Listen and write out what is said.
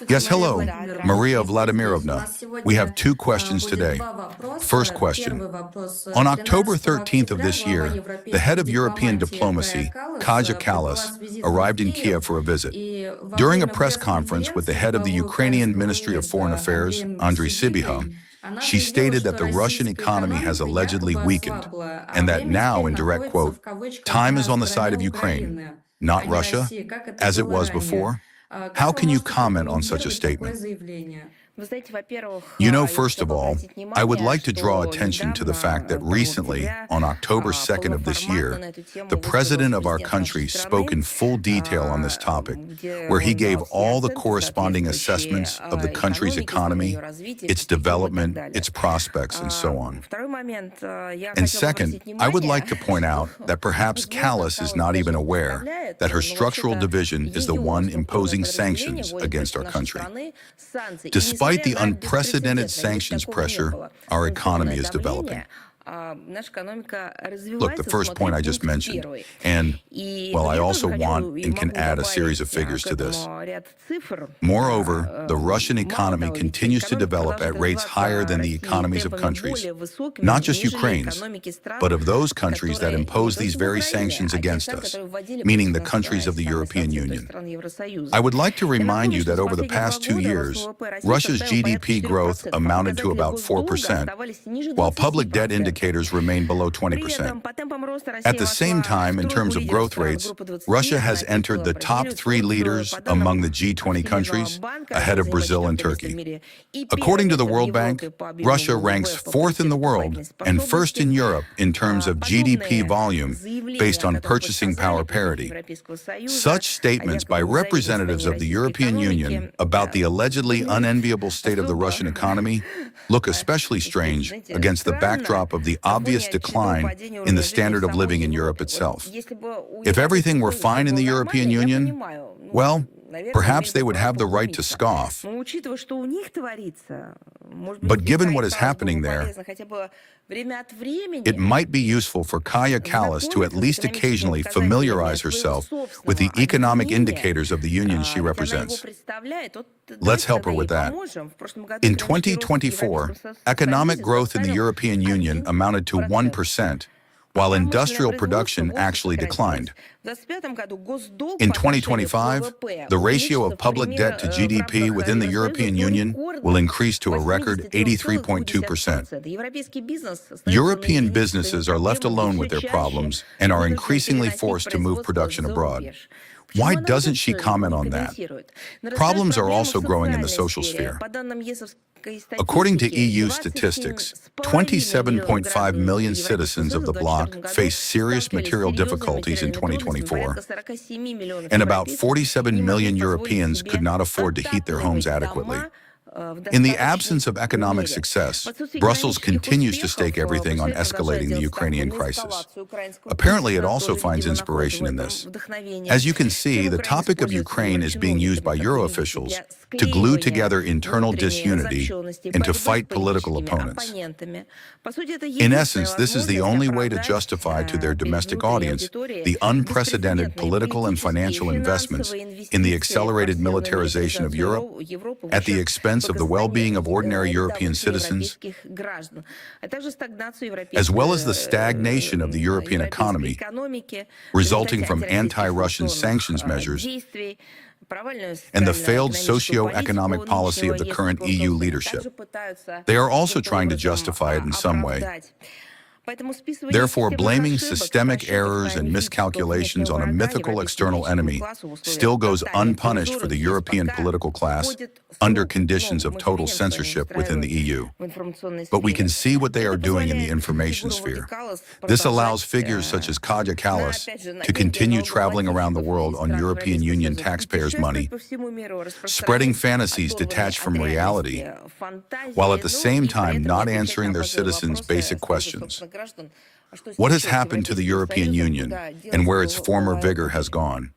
Yes, hello, Maria Vladimirovna. We have two questions today. First question. On October 13th of this year, the head of European diplomacy, Kaja Kallas, arrived in Kiev for a visit. During a press conference with the head of the Ukrainian Ministry of Foreign Affairs, Andriy Sybiha, she stated that the Russian economy has allegedly weakened, and that now, in direct quote, time is on the side of Ukraine, not Russia, as it was before. How can you comment on such a statement? First of all, I would like to draw attention to the fact that recently, on October 2nd of this year, the president of our country spoke in full detail on this topic, where he gave all the corresponding assessments of the country's economy, its development, its prospects, and so on. And second, I would like to point out that perhaps Kallas is not even aware that her structural division is the one imposing sanctions against our country. Despite the unprecedented sanctions pressure, our economy is developing. Look, the first point I just mentioned, and, well, I also want and can add a series of figures to this. Moreover, the Russian economy continues to develop at rates higher than the economies of countries, not just Ukraine's, but of those countries that impose these very sanctions against us, meaning the countries of the European Union. I would like to remind you that over the past 2 years, Russia's GDP growth amounted to about 4%, while public debt indicators remain below 20%. At the same time, in terms of growth rates, Russia has entered the top 3 leaders among the G20 countries, ahead of Brazil and Turkey. According to the World Bank, Russia ranks 4th in the world and 1st in Europe in terms of GDP volume based on purchasing power parity. Such statements by representatives of the European Union about the allegedly unenviable state of the Russian economy look especially strange against the backdrop of the obvious decline in the standard of living in Europe itself. If everything were fine in the European Union, well, perhaps they would have the right to scoff. But given what is happening there, it might be useful for Kaja Kallas to at least occasionally familiarize herself with the economic indicators of the union she represents. Let's help her with that. In 2024, economic growth in the European Union amounted to 1%, while industrial production actually declined. In 2025, the ratio of public debt to GDP within the European Union will increase to a record 83.2%. European businesses are left alone with their problems and are increasingly forced to move production abroad. Why doesn't she comment on that? Problems are also growing in the social sphere. According to EU statistics, 27.5 million citizens of the bloc faced serious material difficulties in 2024, and about 47 million Europeans could not afford to heat their homes adequately. In the absence of economic success, Brussels continues to stake everything on escalating the Ukrainian crisis. Apparently, it also finds inspiration in this. As you can see, the topic of Ukraine is being used by Euro officials to glue together internal disunity and to fight political opponents. In essence, this is the only way to justify to their domestic audience the unprecedented political and financial investments in the accelerated militarization of Europe at the expense of the well-being of ordinary European citizens, as well as the stagnation of the European economy resulting from anti-Russian sanctions measures and the failed socio-economic policy of the current EU leadership. They are also trying to justify it in some way. Therefore, blaming systemic errors and miscalculations on a mythical external enemy still goes unpunished for the European political class under conditions of total censorship within the EU. But we can see what they are doing in the information sphere. This allows figures such as Kaja Kallas to continue traveling around the world on European Union taxpayers' money, spreading fantasies detached from reality, while at the same time not answering their citizens' basic questions. What has happened to the European Union and where its former vigor has gone?